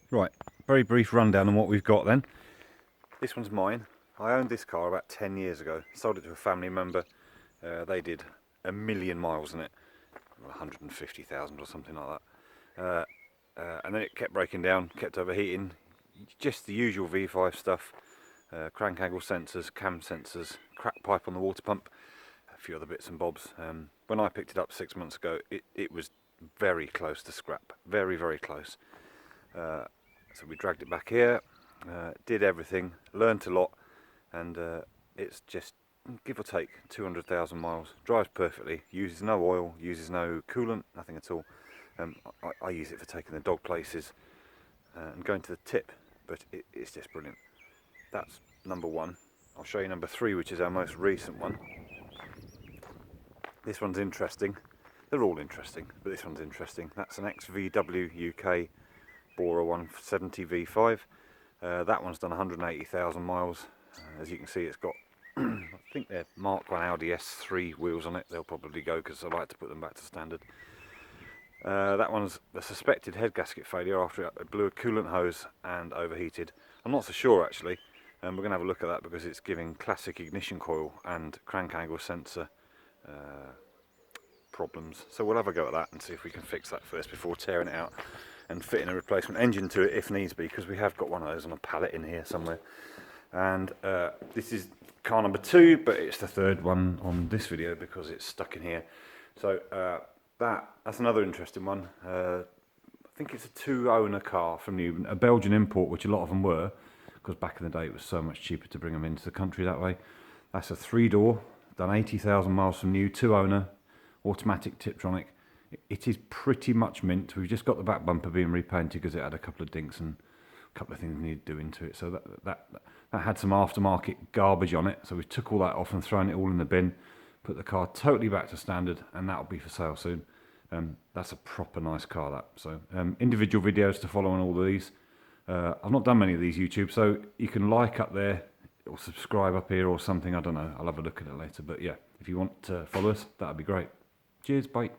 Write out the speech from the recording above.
Right, very brief rundown on what we've got then. This one's mine. I owned this car about 10 years ago. Sold it to a family member. They did 1,000,000 miles in it, 150,000 or something like that. And then it kept breaking down, kept overheating. Just the usual V5 stuff. Crank angle sensors, cam sensors, crack pipe on the water pump, a few other bits and bobs. When I picked it up 6 months ago, it was very close to scrap. Very, very close. So we dragged it back here, did everything, learnt a lot, and it's just, give or take, 200,000 miles. Drives perfectly, uses no oil, uses no coolant, nothing at all. I use it for taking the dog places and going to the tip, but it's just brilliant. That's number one. I'll show you number three, which is our most recent one. This one's interesting. They're all interesting, but this one's interesting. That's an XVW UK Bora 170 V5. That one's done 180,000 miles. As you can see, it's got, I think they're Mark 1 Audi S3 wheels on it. They'll probably go because I like to put them back to standard. That one's the suspected head gasket failure after it blew a coolant hose and overheated. I'm not so sure actually. We're going to have a look at that because it's giving classic ignition coil and crank angle sensor problems. So we'll have a go at that and see if we can fix that first before tearing it out and fitting a replacement engine to it if needs be, because we have got one of those on a pallet in here somewhere. And this is car number two, but it's the third one on this video because it's stuck in here. So that's another interesting one. I think it's a two-owner car from a Belgian import, which a lot of them were, because back in the day it was so much cheaper to bring them into the country that way. That's a three-door, done 80,000 miles from new, two-owner, automatic Tiptronic. It is pretty much mint. We've just got the back bumper being repainted because it had a couple of dinks and a couple of things needed doing to it. So that had some aftermarket garbage on it. So we took all that off and thrown it all in the bin, put the car totally back to standard, and that'll be for sale soon. That's a proper nice car, that. So individual videos to follow on all of these. I've not done many of these YouTube, so you can like up there or subscribe up here or something. I don't know. I'll have a look at it later. But yeah, if you want to follow us, that'd be great. Cheers, bye.